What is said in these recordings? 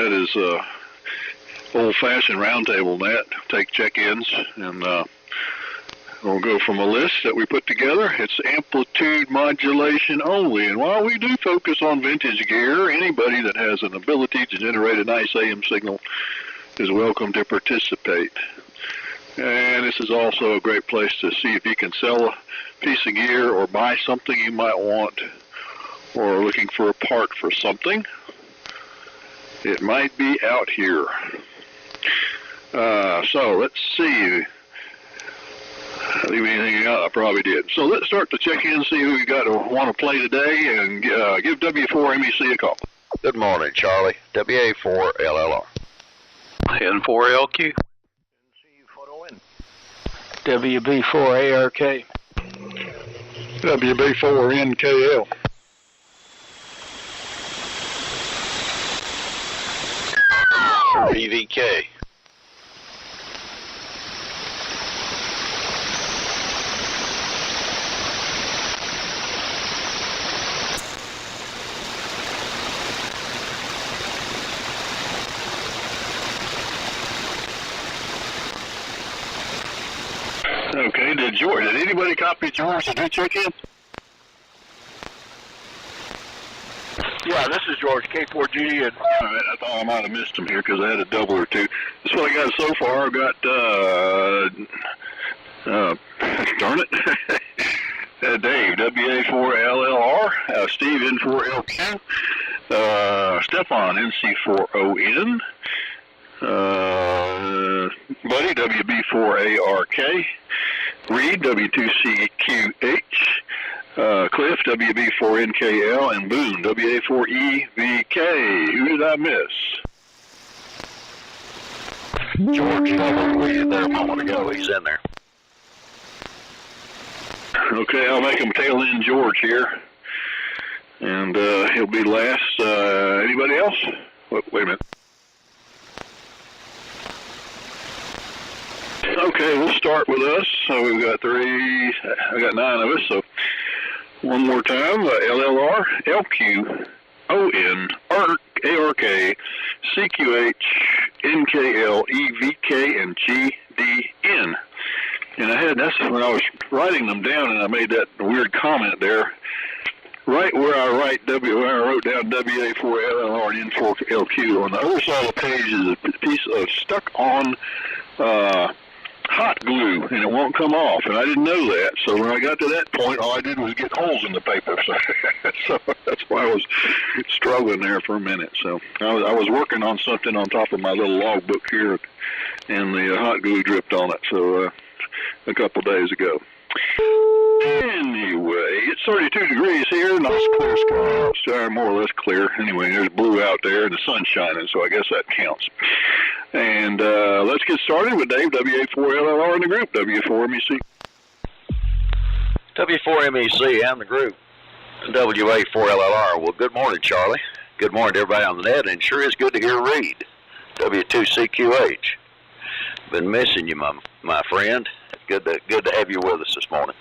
that is old-fashioned roundtable net. Take check-ins, and we'll go from a list that we put together. It's amplitude modulation only. And while we do focus on vintage gear, anybody that has an ability to generate a nice AM signal is welcome to participate. And this is also a great place to see if you can sell a piece of gear or buy something you might want, or looking for a part for something. It might be out here. So let's see. Leave anything out? I probably did. So let's start to check in, see who we got to want to play today, and give W4MEC a call. Good morning, Charlie. WA4LLR. N4LQ. NC4ON. WB4ARK. WB4NKL. BVK. Okay, did anybody copy George? Did you check in? Yeah, this is George, K4G. And All right, I thought I might have missed him here because I had a double or two. This is what I got so far. I got, darn it, Dave, WA4LLR, Steve, N4LQ, Stefan, NC4ON, Buddy, WB4ARK, Reed, W2CQH, Cliff, WB4NKL, and Boone, WA4EVK. Who did I miss? George Fuller, were you there a moment ago? He's in there. Okay, I'll make him tail end George here. And he'll be last. Anybody else? Wait a minute. Okay, we'll start with us. So we've got I got 9 of us. So one more time, LLR, LQ, ON, ARK, CQH, NKL, EVK, and GDN. And that's when I was writing them down, and I made that weird comment there. Right where I wrote down WA4LLR and N4LQ, on the other side of the page is a piece of stuck-on hot glue, and it won't come off, and I didn't know that. So when I got to that point, all I did was get holes in the paper. So that's why I was struggling there for a minute. So I was working on something on top of my little logbook here, and the hot glue dripped on it. So a couple days ago. Anyway, it's 32 degrees here, nice clear sky outside, more or less clear. Anyway, there's blue out there and the sun's shining, so I guess that counts. And let's get started with Dave, WA4LLR in the group, W4MEC. W4MEC and the group, WA4LLR. Well, good morning, Charlie. Good morning to everybody on the net, and sure is good to hear Reed, W2CQH. Been missing you, my friend. Good to have you with us this morning.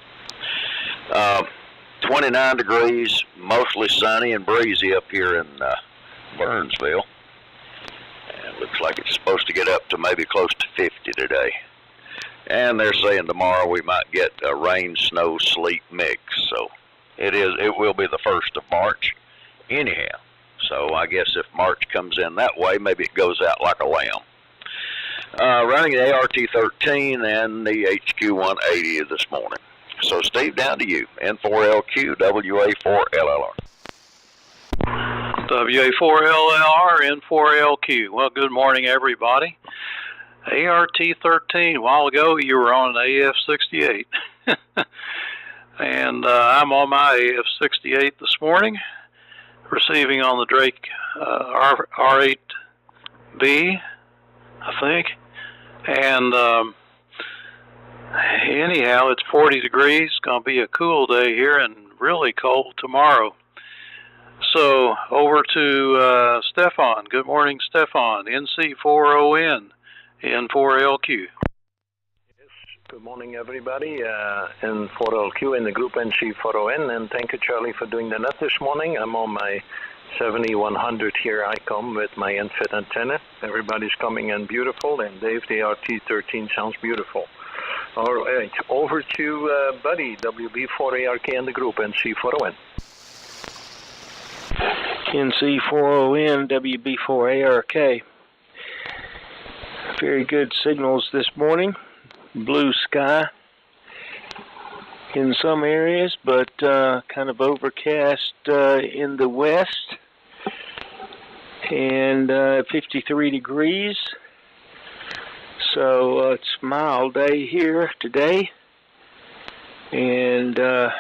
29 degrees, mostly sunny and breezy up here in Burnsville. And looks like it's supposed to get up to maybe close to 50 today. And they're saying tomorrow we might get a rain, snow, sleet mix. So it will be the 1st of March anyhow. So I guess if March comes in that way, maybe it goes out like a lamb. Running the ART-13 and the HQ-180 this morning. So Steve, down to you. N4LQ, WA4LLR. WA4LLR, N4LQ. Well, good morning, everybody. ART-13, a while ago you were on an AF-68. And I'm on my AF-68 this morning, receiving on the Drake R8B, I think. And anyhow, it's 40 degrees. It's going to be a cool day here and really cold tomorrow. So over to Stefan. Good morning, Stefan. NC4ON, N4LQ. Yes, good morning, everybody. N4LQ in the group NC4ON. And thank you, Charlie, for doing the net this morning. I'm on my 7100 here I come with my infit antenna. Everybody's coming in beautiful, and Dave, the RT13 sounds beautiful. All right, over to Buddy, WB4ARK in the group, NC4ON. NC4ON, WB4ARK. Very good signals this morning. Blue sky in some areas, but kind of overcast in the west, and 53 degrees. So it's a mild day here today, and I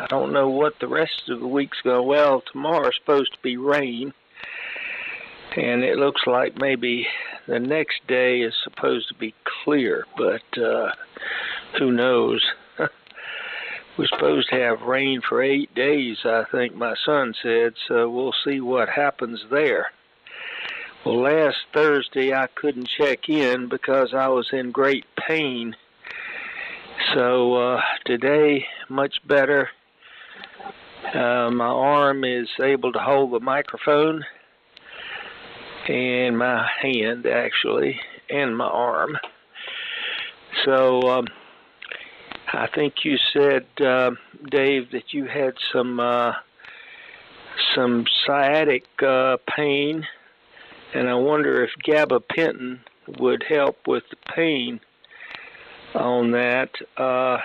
don't know what the rest of the week's going. Well, tomorrow's supposed to be rain, and it looks like maybe the next day is supposed to be clear, but who knows? We're supposed to have rain for 8 days, I think my son said, so we'll see what happens there. Well, last Thursday I couldn't check in because I was in great pain. So today, much better. My arm is able to hold the microphone, and my hand, actually, and my arm. So I think you said, Dave, that you had some sciatic pain, and I wonder if gabapentin would help with the pain on that.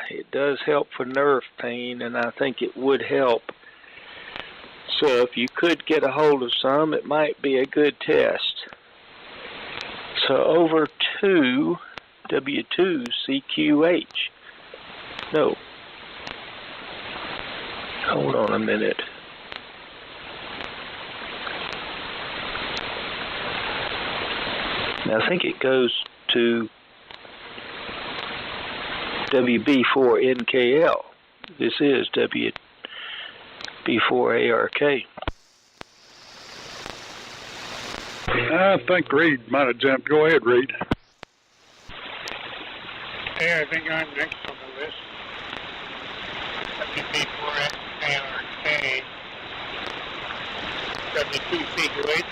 It does help for nerve pain, and I think it would help. So if you could get a hold of some, it might be a good test. So over to W2CQH. No. Hold on a minute. Now I think it goes to WB4NKL. This is WB4ARK. I think Reed might have jumped. Go ahead, Reed. Hey, I think I'm next on the list. WB4ARK, W2CQH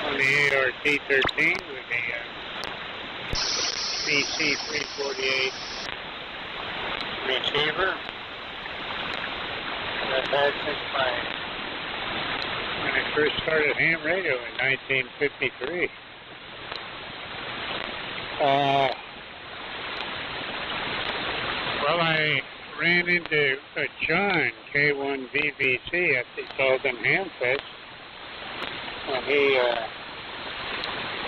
on the ART13 with a BC348 receiver. I've had since when I first started ham radio in 1953. Well, I ran into John, K1VBC, at the Sultan Ham Fest, and he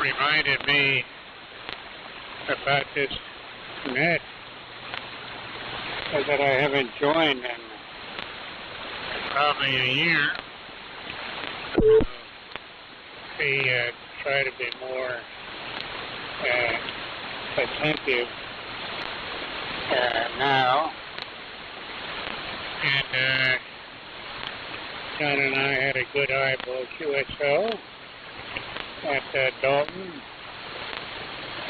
reminded me about this net that I haven't joined in probably a year. We try to be more attentive now, and John and I had a good eyeball QSO at Dalton,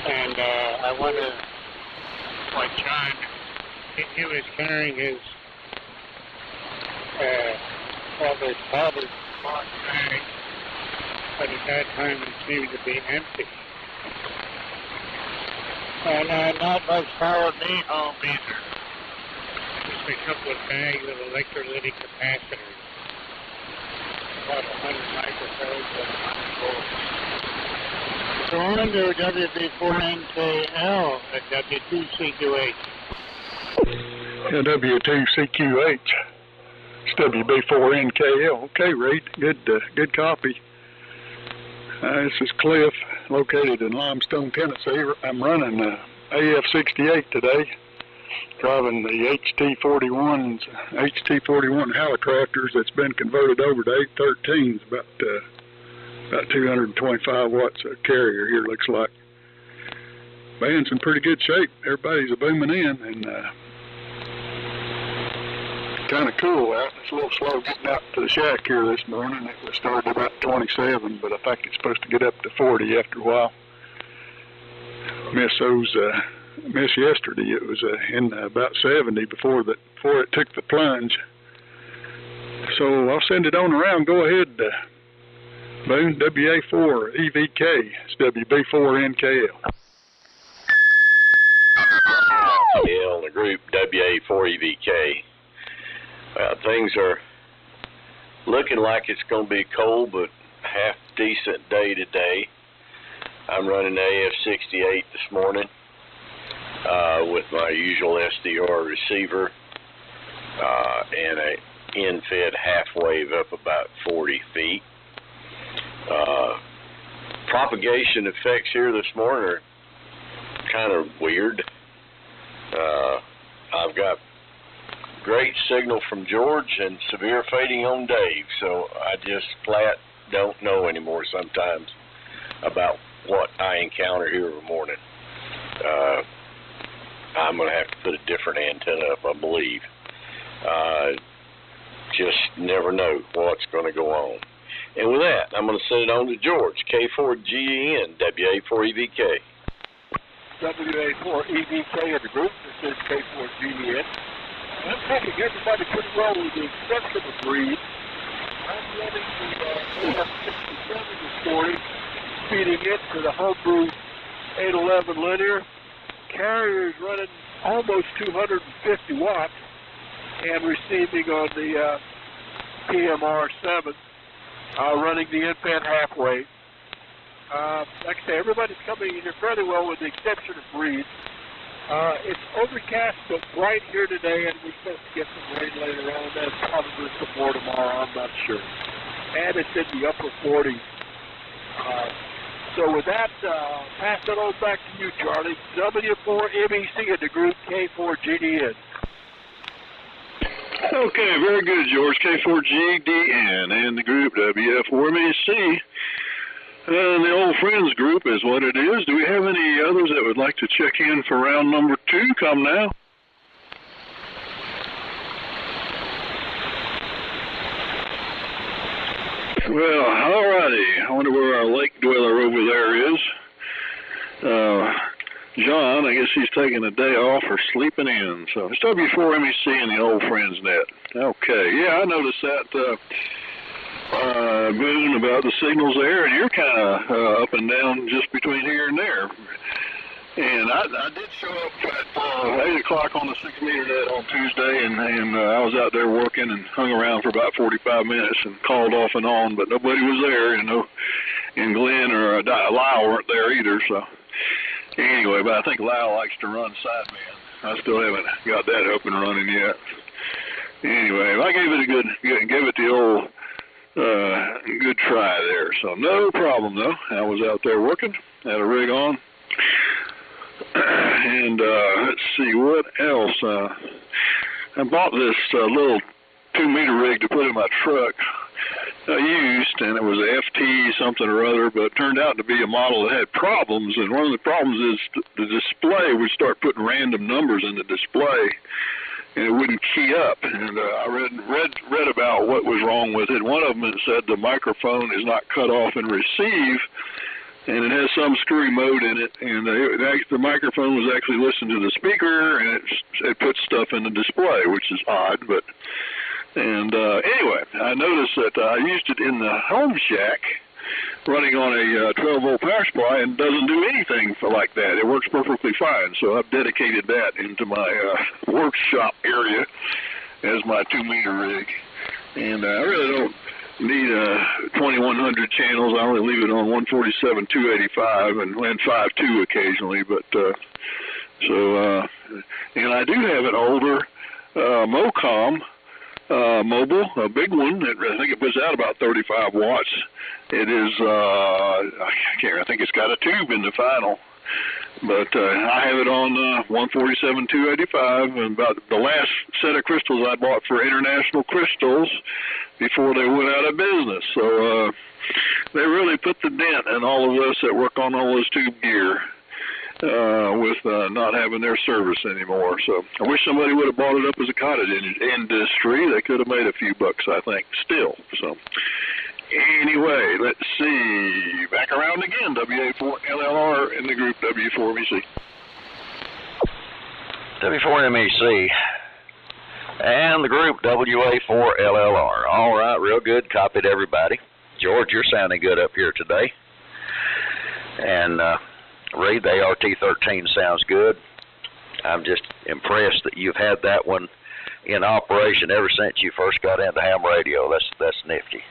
and I wonder what John, he was carrying his father's box bag, but at that time it seemed to be empty. And not much followed me home either. Just a couple of bags of electrolytic capacitors. About 100 microfarads and 100 volts. So on to WB4NKL at W2CQH. Yeah, W2CQH. It's WB4NKL. Okay, Reed. Good copy. This is Cliff, located in Limestone, Tennessee. I'm running AF-68 today, driving the HT41 Hallicrafters that's been converted over to 813s, about 225 watts a carrier here, looks like. Band's in pretty good shape. Everybody's booming in, and kind of cool out. It's a little slow getting out to the shack here this morning. It was started about 27, but I think it's supposed to get up to 40 after a while. Miss yesterday. It was in about 70 before it took the plunge. So I'll send it on around. Go ahead, Boone, WA4 EVK. It's WB4NKL. Yeah, on the group WA4EVK. Things are looking like it's going to be cold, but half decent day today. I'm running the AF-68 this morning with my usual SDR receiver and a end-fed half wave up about 40 feet. Propagation effects here this morning are kind of weird. I've got great signal from George and severe fading on Dave, so I just flat don't know anymore sometimes about what I encounter here in the morning. I'm going to have to put a different antenna up, I believe. Just never know what's going to go on. And with that, I'm going to send it on to George, K4GEN, WA4EVK. WA4EVK of the group. This is K4GEN. I'm taking everybody pretty well with the exception of Breed. I'm running the AF-67 this morning, feeding it to the homebrew 811 linear. Carrier is running almost 250 watts and receiving on the PMR7, running the end-fed half wave. Like I say, everybody's coming in here fairly well with the exception of Breed. It's overcast but bright here today, and we're supposed to get some rain later on, and probably some more tomorrow, I'm not sure. And it's in the upper 40s. So with that, pass it on back to you, Charlie. W4MEC of the group, K4GDN. Okay, very good, George. K4GDN and the group WF4MEC. And the old friends group is what it is. Do we have any others that would like to check in for round number 2? Come now. Well, alrighty. I wonder where our lake dweller over there is. John, I guess he's taking a day off or sleeping in. So it's W4MEC and the old friends net. Okay, yeah, I noticed that, Boone, about the signals there, and you're kind of up and down just between here and there. And I did show up at 8 o'clock on the 6-meter net on Tuesday, and I was out there working and hung around for about 45 minutes and called off and on, but nobody was there, you know, and Glenn or Lyle weren't there either, so. Anyway, but I think Lyle likes to run sideband. I still haven't got that up and running yet. Anyway, I gave it the old good try there. So no problem though. I was out there working, had a rig on, and let's see what else. I bought this little 2-meter rig to put in my truck. I used, and it was a FT something or other, but it turned out to be a model that had problems, and one of the problems is the display would start putting random numbers in the display, and it wouldn't key up. And I read about what was wrong with it. One of them said the microphone is not cut off and receive, and it has some screwy mode in it, and the microphone was actually listening to the speaker, and it puts stuff in the display, which is odd, but. And anyway, I noticed that I used it in the home shack running on a 12-volt power supply and doesn't do anything like that. It works perfectly fine. So I've dedicated that into my workshop area as my 2-meter rig. And I really don't need 2100 channels. I only leave it on 147, 285 and 5.2 occasionally. But and I do have an older MOCOM mobile, a big one. I think it puts out about 35 watts. It is, I think it's got a tube in the final. But I have it on 147, 285, and about the last set of crystals I bought for International Crystals before they went out of business. So they really put the dent in all of us that work on all this tube gear. With not having their service anymore. So I wish somebody would have bought it up as a cottage industry. They could have made a few bucks, I think, still. So anyway, let's see. Back around again, WA4LLR in the group W4MEC. W4MEC. And the group WA4LLR. All right, real good. Copied everybody. George, you're sounding good up here today. And Reed, the ART-13 sounds good. I'm just impressed that you've had that one in operation ever since you first got into ham radio. That's nifty.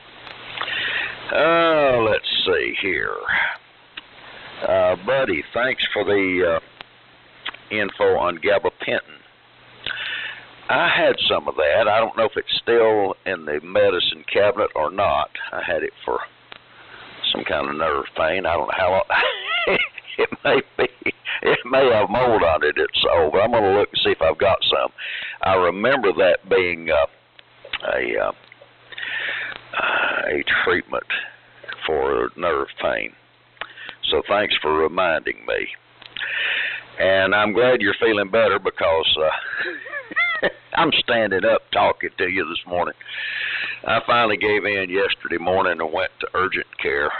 Let's see here. Buddy, thanks for the info on gabapentin. I had some of that. I don't know if it's still in the medicine cabinet or not. I had it for some kind of nerve pain. I don't know how long. It may be. It may have mold on it. It's old, but I'm going to look and see if I've got some. I remember that being a treatment for nerve pain. So thanks for reminding me. And I'm glad you're feeling better because I'm standing up talking to you this morning. I finally gave in yesterday morning and went to urgent care.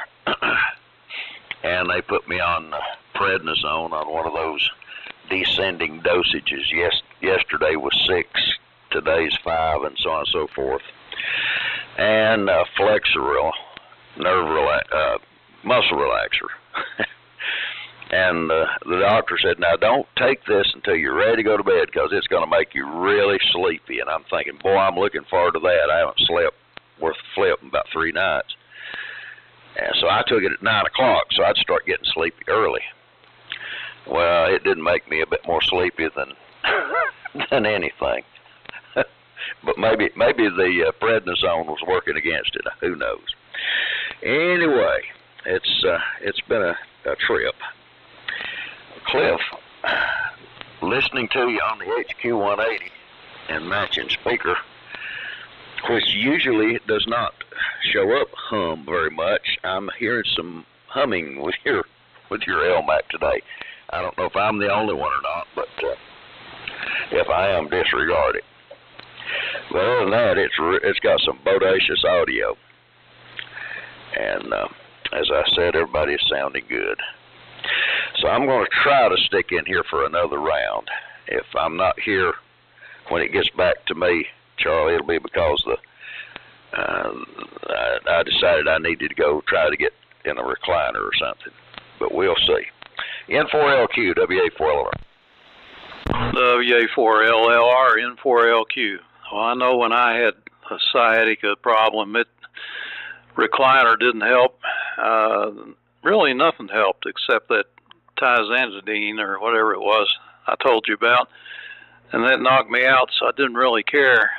And they put me on prednisone on one of those descending dosages. Yesterday was 6, today's 5, and so on and so forth. And Flexeril, muscle relaxer. And the doctor said, now don't take this until you're ready to go to bed because it's going to make you really sleepy. And I'm thinking, boy, I'm looking forward to that. I haven't slept worth a flip in about 3 nights. And so I took it at 9 o'clock, so I'd start getting sleepy early. Well, it didn't make me a bit more sleepy than anything. But maybe the prednisone was working against it. Who knows? Anyway, it's been a trip. Cliff, listening to you on the HQ180 and matching speaker, which usually does not show up hum very much. I'm hearing some humming with your Elmac today. I don't know if I'm the only one or not, but if I am, disregard it. But other than that, it's got some bodacious audio, and as I said, everybody is sounding good. So I'm going to try to stick in here for another round. If I'm not here when it gets back to me, Charlie, it'll be because I decided I needed to go try to get in a recliner or something. But we'll see. N4LQ, WA4LR. WA4LLR, N4LQ. Well, I know when I had a sciatica problem, recliner didn't help. Really nothing helped except that tizanidine or whatever it was I told you about. And that knocked me out, so I didn't really care.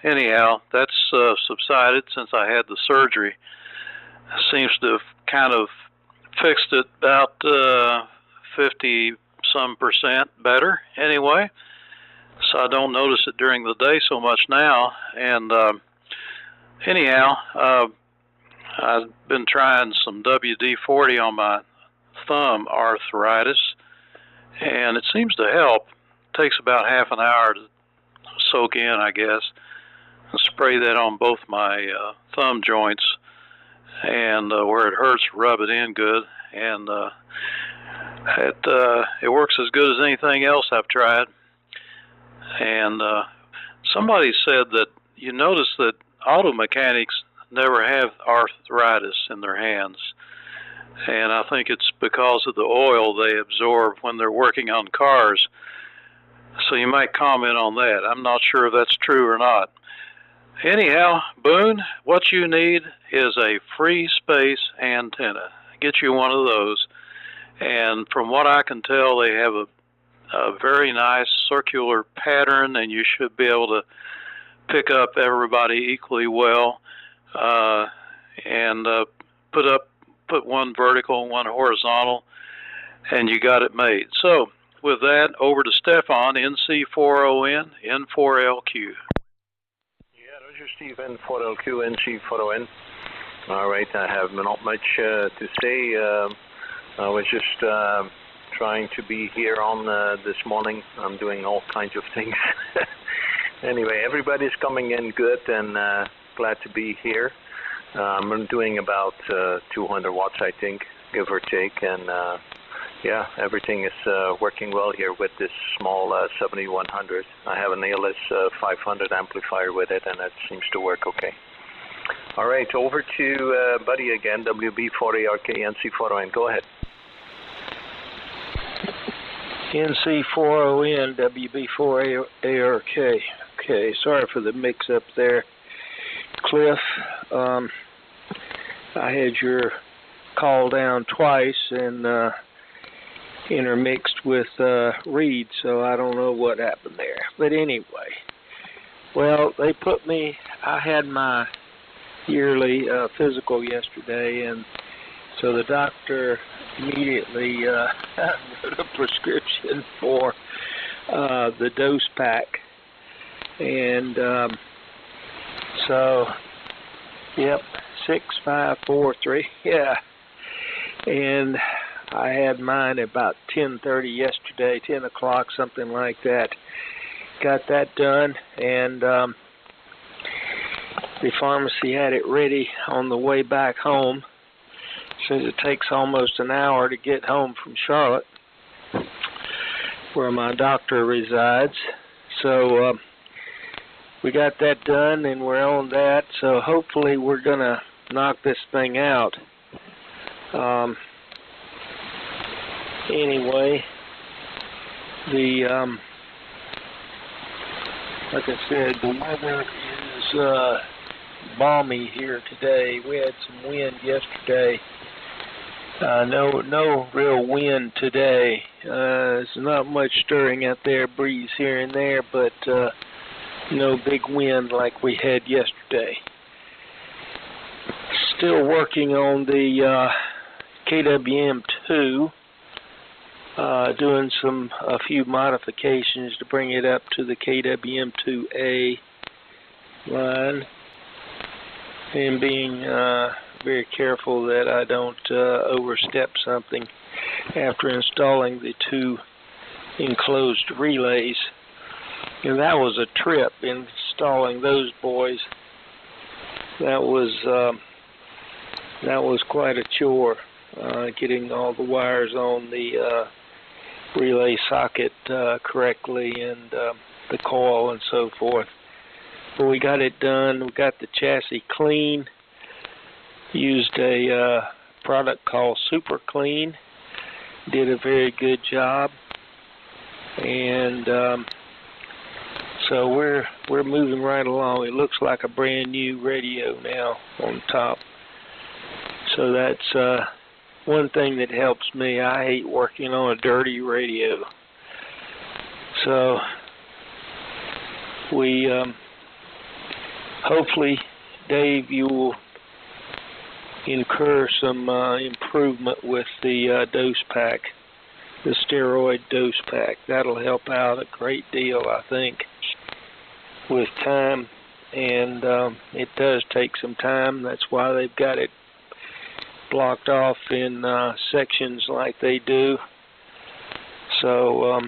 Anyhow, that's subsided since I had the surgery. Seems to have kind of fixed it about 50-some% better anyway. So I don't notice it during the day so much now. And anyhow, I've been trying some WD-40 on my thumb arthritis, and it seems to help. It takes about half an hour to soak in, I guess. I spray that on both my thumb joints, and where it hurts, rub it in good, and it works as good as anything else I've tried. And somebody said that you notice that auto mechanics never have arthritis in their hands, and I think it's because of the oil they absorb when they're working on cars. So you might comment on that. I'm not sure if that's true or not. Anyhow, Boone, what you need is a free space antenna. Get you one of those, and from what I can tell, they have a very nice circular pattern, and you should be able to pick up everybody equally well. And put one vertical and one horizontal, and you got it made. So with that, over to Stefan, NC40N, N4LQ. Yeah, Roger, Steve, N4LQ, NC40N. All right, I have not much to say. I was just trying to be here on this morning. I'm doing all kinds of things. Anyway, everybody's coming in good, and glad to be here. I'm doing about 200 watts, I think, give or take, and Yeah, everything is working well here with this small 7100. I have an ALS 500 amplifier with it, and it seems to work okay. All right, over to Buddy again, WB4ARK, NC4ON. Go ahead. NC4ON, WB4ARK. Okay, sorry for the mix-up there, Cliff. I had your call down twice and intermixed with Reed, so I don't know what happened there. But anyway, well, they put me, I had my yearly physical yesterday, and so the doctor immediately wrote a prescription for the dose pack. And so, yep, 6543, yeah. And I had mine about 10:30 yesterday, 10 o'clock, something like that. Got that done, and the pharmacy had it ready on the way back home, since it takes almost an hour to get home from Charlotte, where my doctor resides. So we got that done, and we're on that, so hopefully we're going to knock this thing out. Anyway, the like I said, the weather is balmy here today. We had some wind yesterday. No real wind today. There's not much stirring out there, breeze here and there, but no big wind like we had yesterday. Still working on the KWM2. Doing a few modifications to bring it up to the KWM2A line, and being very careful that I don't overstep something after installing the two enclosed relays. And that was a trip, installing those boys. That was quite a chore, getting all the wires on the relay socket correctly, and the coil and so forth. But we got it done. We got the chassis clean. Used a product called Super Clean. Did a very good job. And so we're moving right along. It looks like a brand new radio now on top. So that's one thing that helps me. I hate working on a dirty radio. So we hopefully, Dave, you will incur some improvement with the dose pack, the steroid dose pack. That'll help out a great deal, I think, with time. And it does take some time. That's why they've got it blocked off in sections like they do. So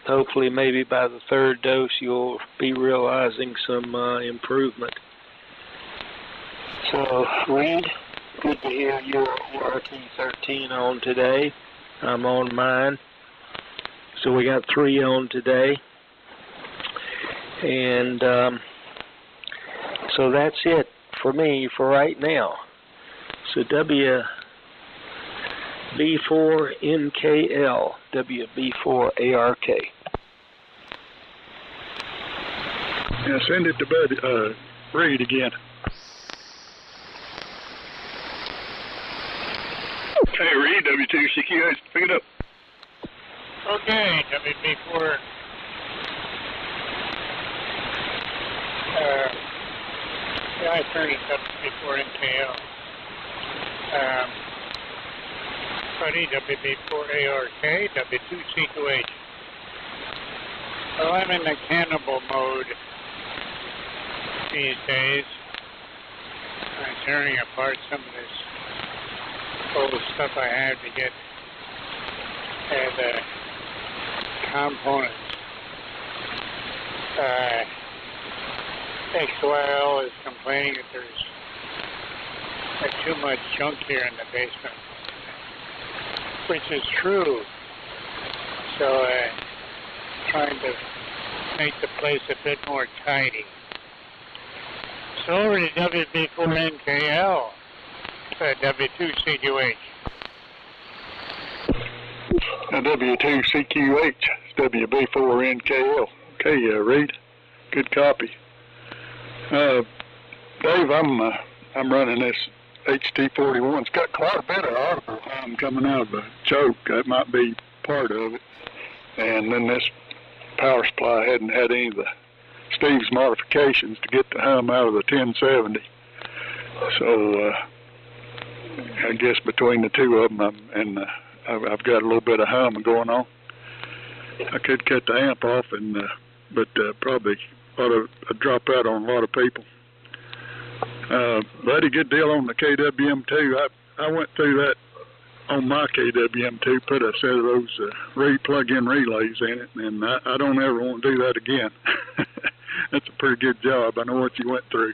hopefully maybe by the third dose you'll be realizing some improvement. So Reed, good to hear your RT13 on today. I'm on mine. So we got 3 on today. And so that's it for me for right now. So WB4NKL, WB4ARK. Yeah, send it to Bud Reed again. Hey, Reed, W2CQH, pick it up. Okay, WB4. Yeah, I turned it up before NKL. Buddy, WB4ARK, W2CQH. Well, I'm in the cannibal mode these days. I'm tearing apart some of this old stuff I have to get the components. XYL is complaining that there's too much junk here in the basement, which is true. So trying to make the place a bit more tidy. So over to WB4NKL, W2CQH. W2CQH, WB4NKL. Okay, Reed, good copy. Dave, I'm running this HT41. It's got quite a bit of audible hum coming out of the choke. That might be part of it. And then this power supply hadn't had any of the Steve's modifications to get the hum out of the 1070. So I guess between the two of them, I've got a little bit of hum going on. I could cut the amp off, but probably ought to drop out on a lot of people. Buddy, good deal on the KWM2. I went through that on my KWM2, put a set of those plug-in relays in it, and I don't ever want to do that again. That's a pretty good job. I know what you went through.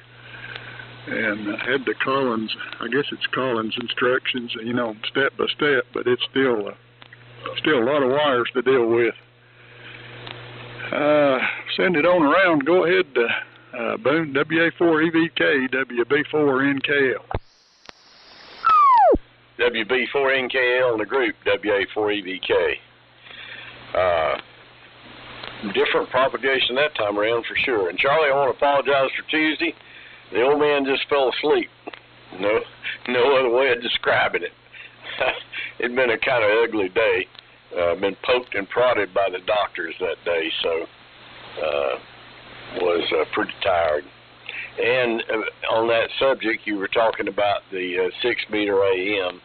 And I had the Collins, I guess it's Collins instructions, step by step, but it's still a lot of wires to deal with. Send it on around. Go ahead, Boone, WA4EVK, WB4NKL. WB4NKL in the group, WA4EVK. Different propagation that time around for sure. And Charlie, I want to apologize for Tuesday. The old man just fell asleep. No other way of describing it. It'd been a kind of ugly day. Been poked and prodded by the doctors that day, so was pretty tired. And on that subject, you were talking about the 6-meter AM.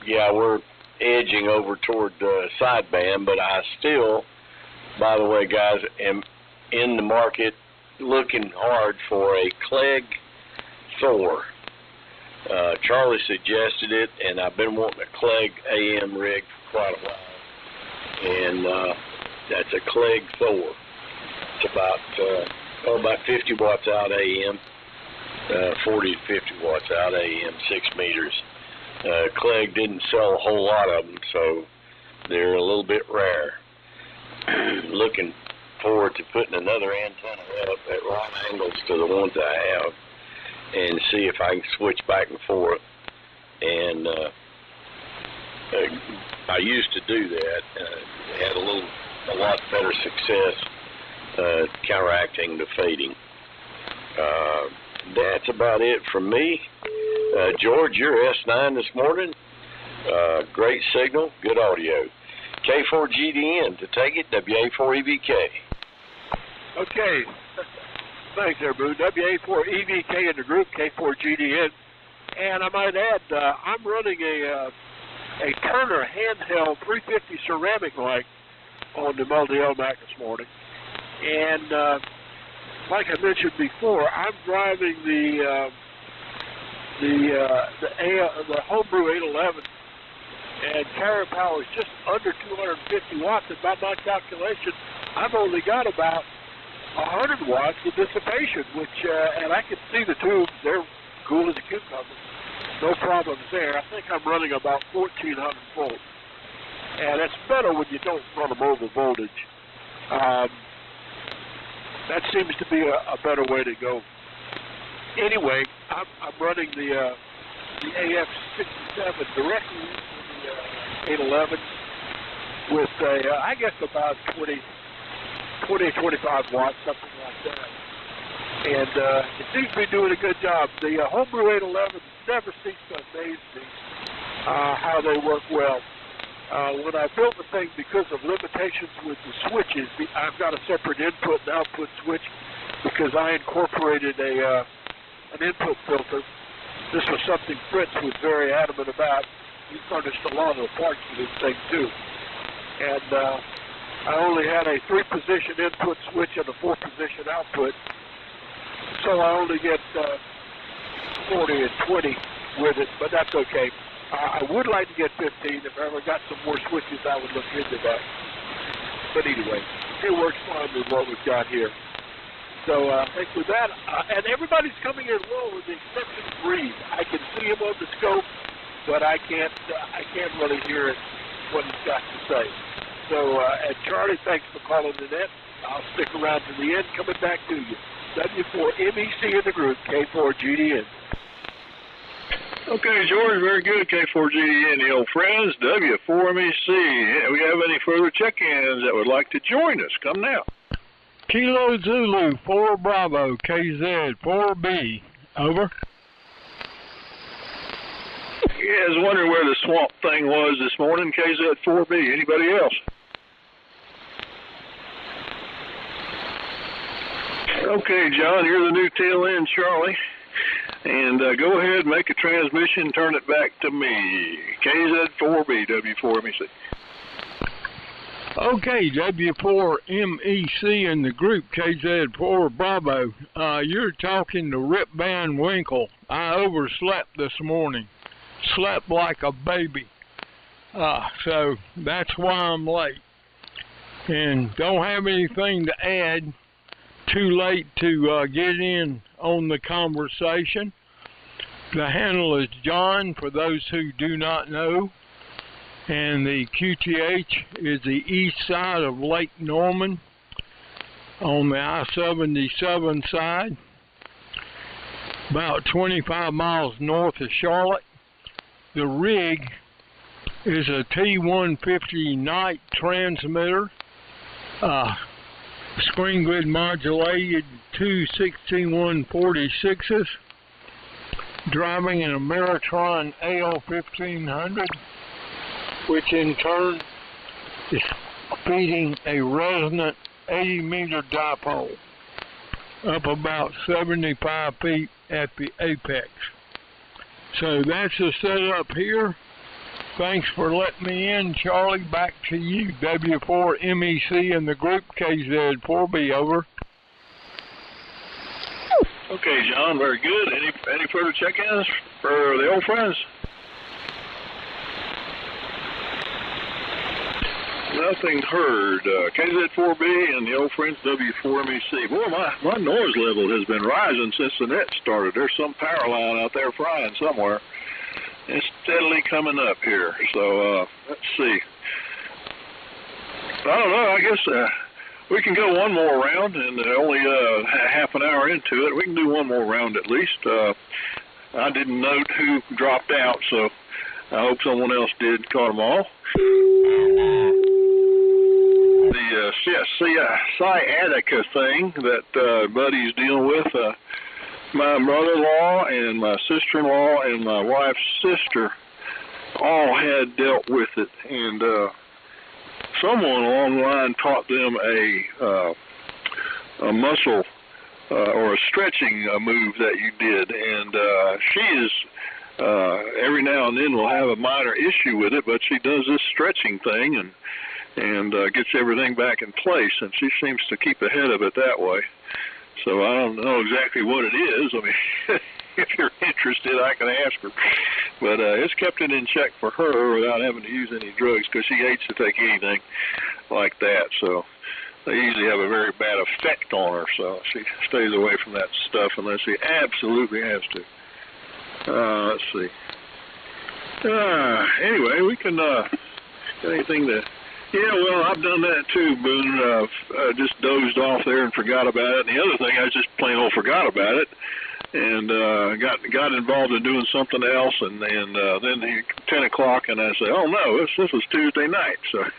Yeah, we're edging over toward sideband, but I still, by the way, guys, am in the market looking hard for a Clegg Thor. Charlie suggested it, and I've been wanting a Clegg AM rig for quite a while. And that's a Clegg Thor. It's about 50 watts out AM, 40 to 50 watts out AM, 6 meters. Clegg didn't sell a whole lot of them, so they're a little bit rare. Looking forward to putting another antenna up at right angles to the ones I have and see if I can switch back and forth. And I used to do that. Had a lot better success counteracting the fading. That's about it from me. George, you're S9 this morning. Great signal, good audio. K4GDN to take it, WA4EVK. Okay. Thanks there, Boo. WA4EVK in the group, K4GDN. And I might add, I'm running a Turner handheld 350 ceramic light on the Elmac this morning. And like I mentioned before, I'm driving the Homebrew 811, and carrier power is just under 250 watts. And by my calculation, I've only got about 100 watts of dissipation, which, and I can see the tubes, they're cool as a cucumber. No problems there. I think I'm running about 1400 volts. And it's better when you don't run them over voltage. That seems to be a better way to go. Anyway, I'm running the AF-68 directly into the 811 with I guess about 20 or 25 watts, something like that. And it seems to be doing a good job. The Homebrew 811 never cease to amaze me how they work well. When I built the thing, because of limitations with the switches, I've got a separate input and output switch because I incorporated an input filter. This was something Fritz was very adamant about. He furnished a lot of the parts for this thing too. And I only had a 3-position input switch and a 4-position output. So I only get 40 and 20 with it, but that's okay. I would like to get 15. If I ever got some more switches, I would look into that. But anyway, it works fine with what we've got here. So I think with that, and everybody's coming in well with the exception of Reed. I can see him on the scope, but I can't really hear it, what he's got to say. So So, and Charlie, thanks for calling in. I'll stick around to the end, coming back to you. W4MEC in the group, K4GDN. Okay, George, very good. K4GDN, the old friends, W4MEC. We have any further check-ins that would like to join us? Come now. Kilo Zulu 4 Bravo KZ 4B. Over. Yeah, I was wondering where the swamp thing was this morning, KZ4B. Anybody else? Okay, John, you're the new tail end, Charlie. And go ahead, make a transmission, turn it back to me. KZ4B, W4MEC. Okay, W4MEC in the group, KZ4 Bravo. You're talking to Rip Van Winkle. I overslept this morning. Slept like a baby. So that's why I'm late. And don't have anything to add. Too late to get in on the conversation. The handle is John, for those who do not know. And the QTH is the east side of Lake Norman on the I-77 side, about 25 miles north of Charlotte. The rig is a T150 night transmitter, screen grid modulated 26146s, driving an Ameritron AL-1500, which in turn is feeding a resonant 80-meter dipole up about 75 feet at the apex. So that's the setup here. Thanks for letting me in, Charlie. Back to you, W4MEC in the group, KZ4B, over. Okay, John, very good. Any further check-ins for the old friends? Nothing heard. KZ4B and the old friends W4MEC. Boy, my noise level has been rising since the net started. There's some power line out there frying somewhere. It's steadily coming up here. So let's see. I don't know. I guess we can go one more round, and only half an hour into it. We can do one more round at least. I didn't note who dropped out, so I hope someone else did. Caught them all. The sciatica thing that Buddy's dealing with, my brother-in-law and my sister-in-law and my wife's sister all had dealt with it, and someone along the line taught them a muscle or a stretching move that you did, and she is every now and then will have a minor issue with it, but she does this stretching thing and gets everything back in place, and she seems to keep ahead of it that way. So I don't know exactly what it is. I mean, if you're interested, I can ask her. But it's kept it in check for her without having to use any drugs, because she hates to take anything like that. So they usually have a very bad effect on her, so she stays away from that stuff unless she absolutely has to. Let's see. Anyway, we can, anything to... Yeah, well, I've done that too, Boone. Just dozed off there and forgot about it. And the other thing, I just plain old forgot about it, and got involved in doing something else. And then 10 o'clock, and I say, oh no, this was Tuesday night. So,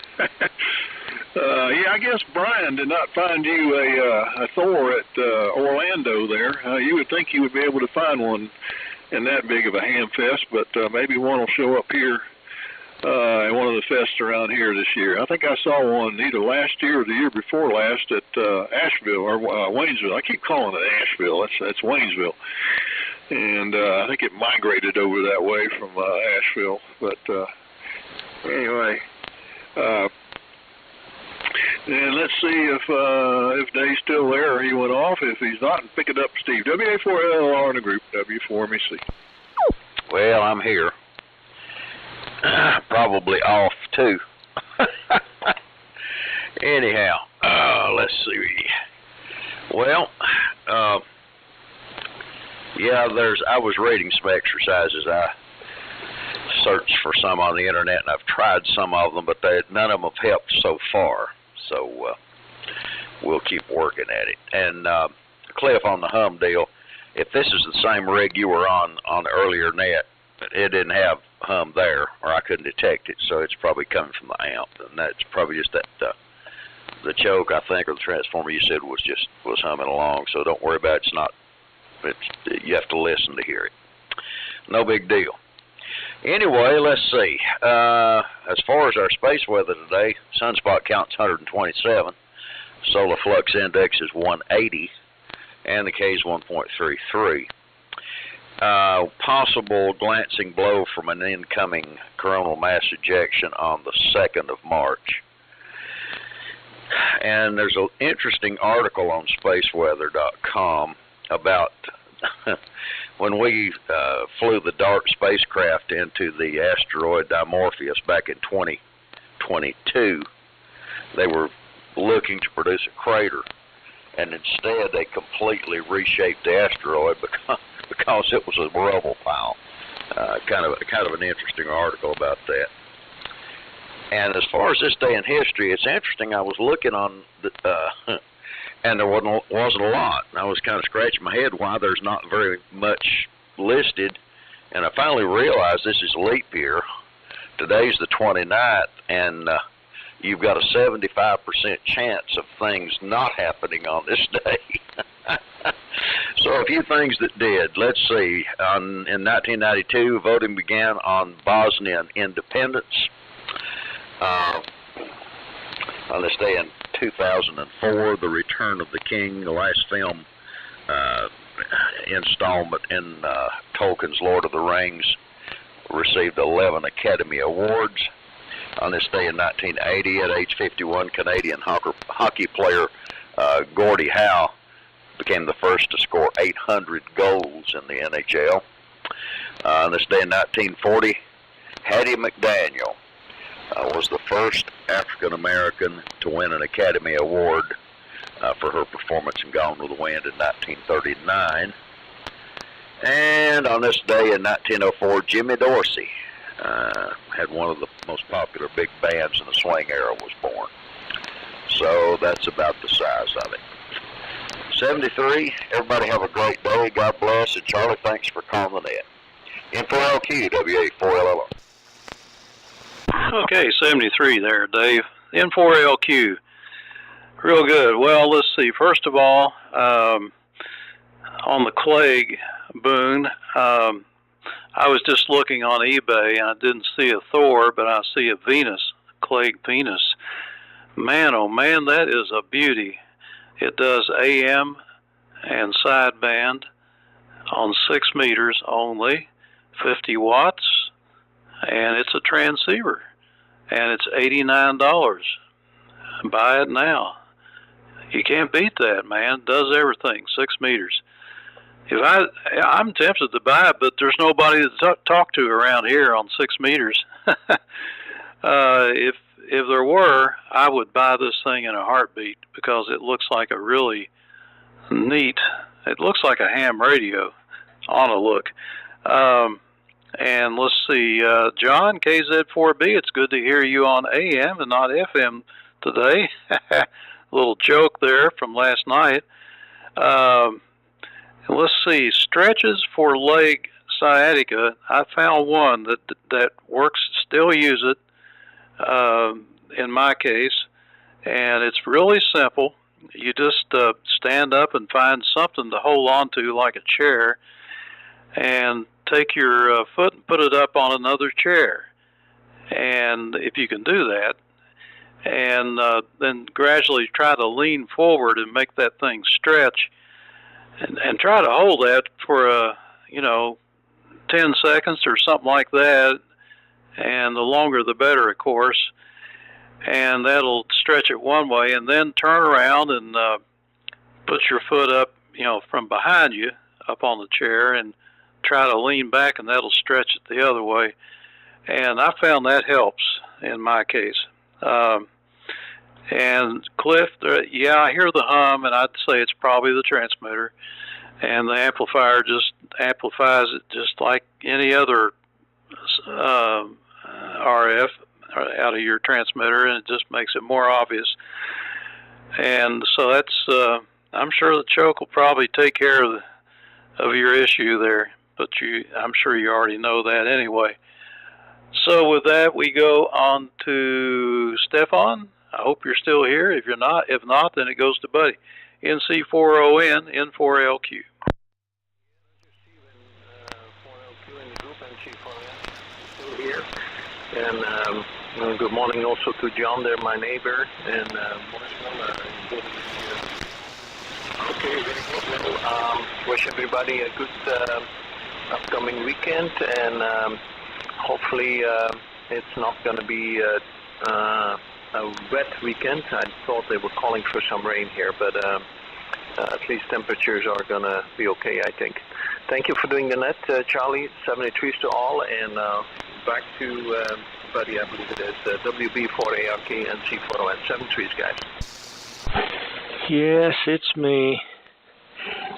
yeah, I guess Brian did not find you a Thor at Orlando there. You would think you would be able to find one in that big of a ham fest, but maybe one will show up here. At one of the fests around here this year. I think I saw one either last year or the year before last at Asheville or Waynesville. I keep calling it Asheville. That's Waynesville. And I think it migrated over that way from Asheville. But anyway, and let's see if Dave's still there or he went off. If he's not, pick it up, Steve. WA4LR in the group, W4MEC. Well, I'm here. Probably off too. Anyhow, let's see. Well, yeah, I was reading some exercises I searched for some on the internet, and I've tried some of them, but none of them have helped so far. So we'll keep working at it. And Cliff, on the hum deal, if this is the same rig you were on the earlier net, it didn't have hum there, or I couldn't detect it, so it's probably coming from the amp, and that's probably just that the choke, I think, or the transformer you said was humming along. So don't worry about it. You have to listen to hear it. No big deal. Anyway, let's see. As far as our space weather today, sunspot count's 127, solar flux index is 180, and the K is 1.33. Possible glancing blow from an incoming coronal mass ejection on the 2nd of March. And there's an interesting article on spaceweather.com about when we flew the DART spacecraft into the asteroid Dimorpheus back in 2022. They were looking to produce a crater, and instead they completely reshaped the asteroid because it was a rubble pile. Kind of an interesting article about that. And as far as this day in history, it's interesting. I was looking on, and there wasn't a lot. I was kind of scratching my head why there's not very much listed. And I finally realized this is leap year. Today's the 29th, and you've got a 75% chance of things not happening on this day. So a few things that did. Let's see. In 1992, voting began on Bosnian independence. On this day in 2004, The Return of the King, the last film installment in Tolkien's Lord of the Rings, received 11 Academy Awards. On this day in 1980, at age 51, Canadian hockey player Gordie Howe became the first to score 800 goals in the NHL. On this day in 1940, Hattie McDaniel was the first African-American to win an Academy Award for her performance in Gone with the Wind in 1939. And on this day in 1904, Jimmy Dorsey had one of the most popular big bands in the swing era was born. So that's about the size of it. 73, everybody have a great day. God bless. And Charlie, thanks for calling the net. N4LQ, W84LLR. Okay, 73 there, Dave. N4LQ. Real good. Well, let's see. First of all, on the Clegg Boone, I was just looking on eBay, and I didn't see a Thor, but I see a Venus, Clegg Venus. Man, oh man, that is a beauty. It does AM and sideband on 6 meters only, 50 watts, and it's a transceiver, and it's $89. Buy it now. You can't beat that, man. It does everything, 6 meters. I'm tempted to buy it, but there's nobody to talk to around here on 6 meters. If there were, I would buy this thing in a heartbeat because it looks like a really neat. It looks like a ham radio on a look. And let's see, John, KZ4B, it's good to hear you on AM and not FM today. A little joke there from last night. Let's see, stretches for leg sciatica. I found one that works, still use it in my case, and it's really simple. You just stand up and find something to hold on to like a chair, and take your foot and put it up on another chair. And if you can do that, and then gradually try to lean forward and make that thing stretch, and try to hold that for 10 seconds or something like that, and the longer the better, of course, and that'll stretch it one way, and then turn around and put your foot up from behind you up on the chair and try to lean back, and that'll stretch it the other way. And I found that helps in my case. And Cliff, yeah, I hear the hum, and I'd say it's probably the transmitter, and the amplifier just amplifies it just like any other RF out of your transmitter, and it just makes it more obvious. And so that's, I'm sure the choke will probably take care of your issue there, but I'm sure you already know that anyway. So with that, we go on to Stefan. I hope you're still here. If not, then it goes to Buddy. NC4ON, N4LQ. Here. And good morning also to John there, my neighbor, and okay, very good. Well, wish everybody a good upcoming weekend, and hopefully it's not going to be a wet weekend. I thought they were calling for some rain here, but at least temperatures are going to be okay, I think. Thank you for doing the net, Charlie. 73s to all, and back to Buddy, I believe it is, WB4ARK and C4ON. 73s, guys. Yes, it's me.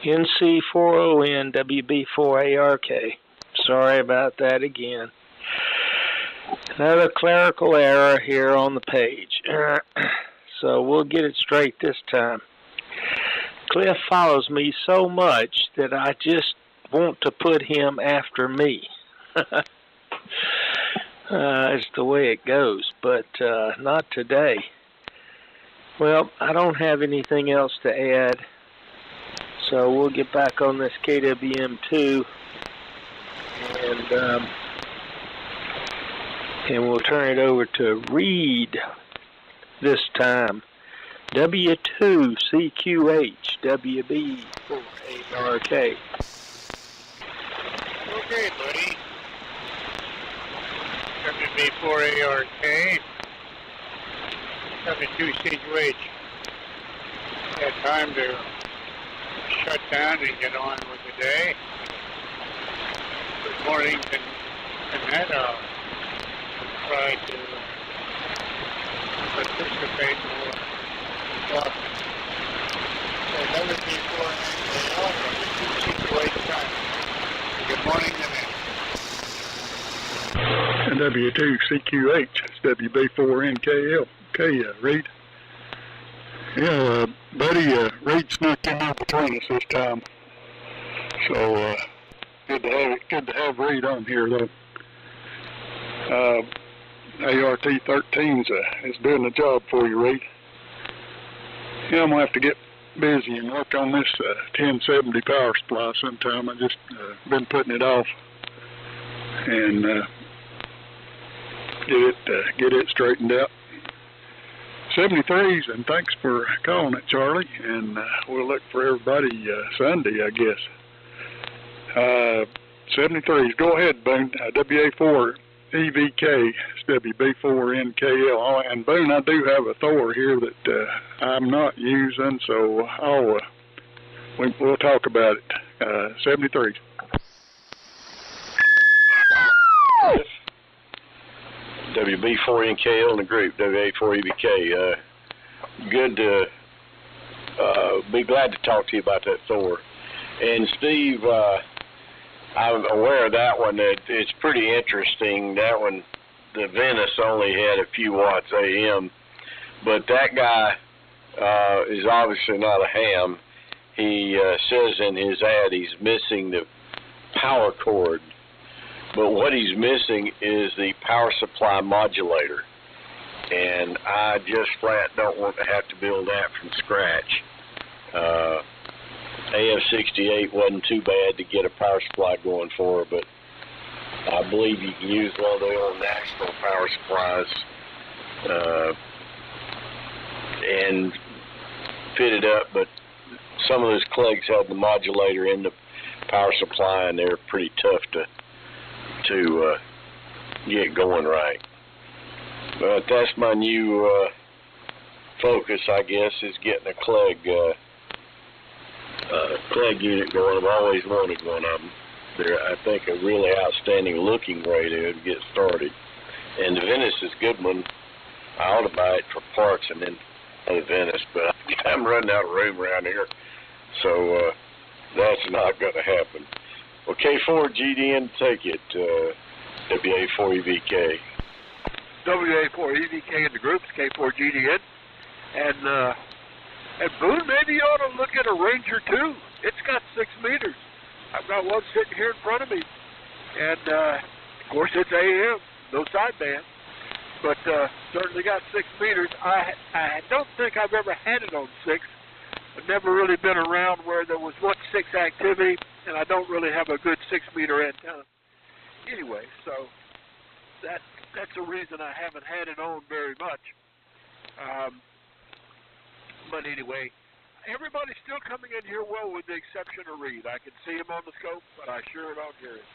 NC4ON, WB4ARK. Sorry about that again. Another clerical error here on the page. So we'll get it straight this time. Cliff follows me so much that I just want to put him after me. It's the way it goes, but not today. Well, I don't have anything else to add, so we'll get back on this KWM2, and we'll turn it over to Reed this time. W2CQH, WB4ARK. Okay, buddy. WB4ARK. W2CQH. Had time to shut down and get on with the day. Good morning, and I'll try to participate more. So good morning, And W2CQH, it's WB4NKL. Okay, Reed. Yeah, Buddy, Reed snuck in there between us this time. So, good to have Reed on here, though. ART-13's is doing the job for you, Reed. Yeah, I'm going to have to get busy and work on this 1070 power supply sometime. I've just been putting it off and get it straightened out. 73s, and thanks for calling it, Charlie, and we'll look for everybody Sunday, I guess. 73s, go ahead, Boone. WA4 EVK, it's WB4NKL. Oh, and Boone, I do have a Thor here that I'm not using, so we'll talk about it. 73s. WB4NKL in the group, WA4EVK. Good to be glad to talk to you about that Thor. And Steve, I'm aware of that one. It's pretty interesting. That one, the Venice only had a few watts AM, but that guy is obviously not a ham. He says in his ad he's missing the power cord, but what he's missing is the power supply modulator, and I just flat don't want to have to build that from scratch. AF-68 wasn't too bad to get a power supply going for her, but I believe you can use one of the old national power supplies and fit it up, but some of those Clegs have the modulator in the power supply, and they're pretty tough to get going right. But that's my new focus, I guess, is getting a Cleg unit going. I've always wanted one of them. They're, I think, a really outstanding looking radio to get started. And the Venice is a good one. I ought to buy it for parts and then the Venice, but I'm running out of room around here, so that's not going to happen. Well, K4 GDN, take it. WA4EVK. WA4EVK in the group, K4GDN. And Boone, maybe you ought to look at a Ranger 2. It's got 6 meters. I've got one sitting here in front of me. And, of course, it's AM, no sideband. But certainly got 6 meters. I don't think I've ever had it on 6. I've never really been around where there was much 6 activity, and I don't really have a good 6-meter antenna. Anyway, so that's the reason I haven't had it on very much. But anyway, everybody's still coming in here well with the exception of Reed. I can see him on the scope, but I sure don't hear him.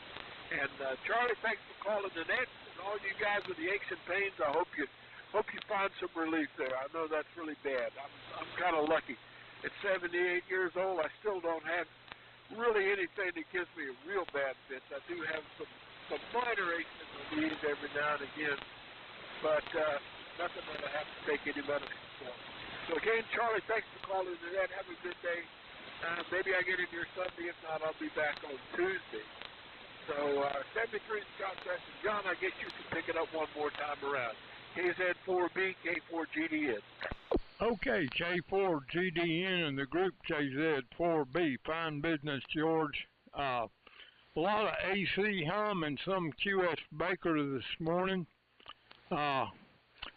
And Charlie, thanks for calling the net. And all you guys with the aches and pains, I hope you find some relief there. I know that's really bad. I'm kind of lucky. At 78 years old, I still don't have really anything that gives me a real bad fit. I do have some minor aches in the knees every now and again, but nothing that I have to take any medicine for. So again, Charlie, thanks for calling the net. Have a good day. Maybe I get in here Sunday. If not, I'll be back on Tuesday. So 73 Scott Session. John, I guess you can pick it up one more time around. KZ4B, K4GDN. Okay, K4GDN and the group KZ4B. Fine business, George. A lot of AC hum and some QS Baker this morning.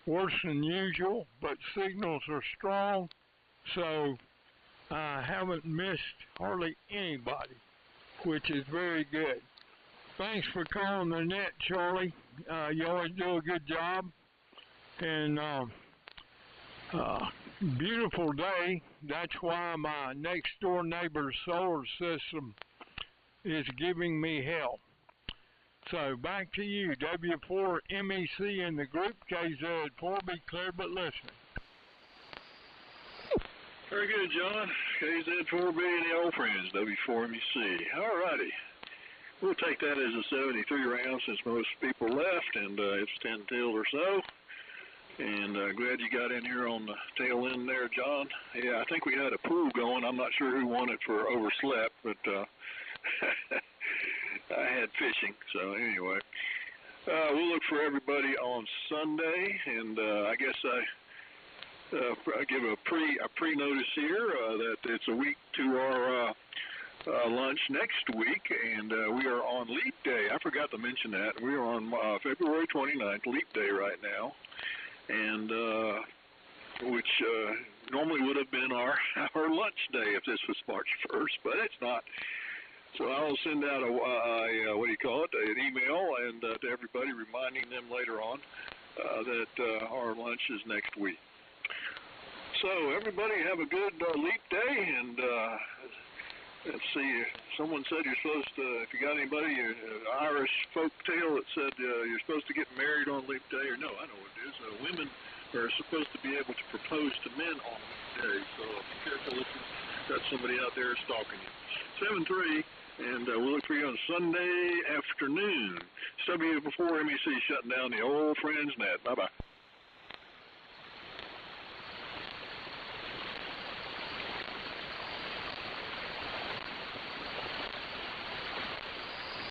Worse than usual, but signals are strong, so I haven't missed hardly anybody, which is very good. Thanks for calling the net, Charlie. You always do a good job. And beautiful day. That's why my next door neighbor's solar system is giving me hell. So back to you, W4MEC in the group, KZ4, be clear but listening. Very good, John. KZ4B and the old friends, W4MEC. All righty. We'll take that as a 73 round since most people left, and it's 10 till or so. And glad you got in here on the tail end there, John. Yeah, I think we had a pool going. I'm not sure who won it for overslept, but I had fishing. So anyway, we'll look for everybody on Sunday, and I guess I give a pre-notice here that it's a week to our lunch next week, and we are on Leap Day. I forgot to mention that. We are on February 29th, Leap Day right now, and which normally would have been our lunch day if this was March 1st, but it's not. So I'll send out an email and to everybody, reminding them later on that our lunch is next week. So everybody have a good Leap Day, and let's see, someone said you're supposed to, if you got anybody, Irish folk tale that said you're supposed to get married on Leap Day, or no, I know what it is. Women are supposed to be able to propose to men on Leap Day, so be careful if you've got somebody out there stalking you. 7-3, and we'll look for you on Sunday afternoon. It's W4MEC shutting down the old Friends Net. Bye-bye.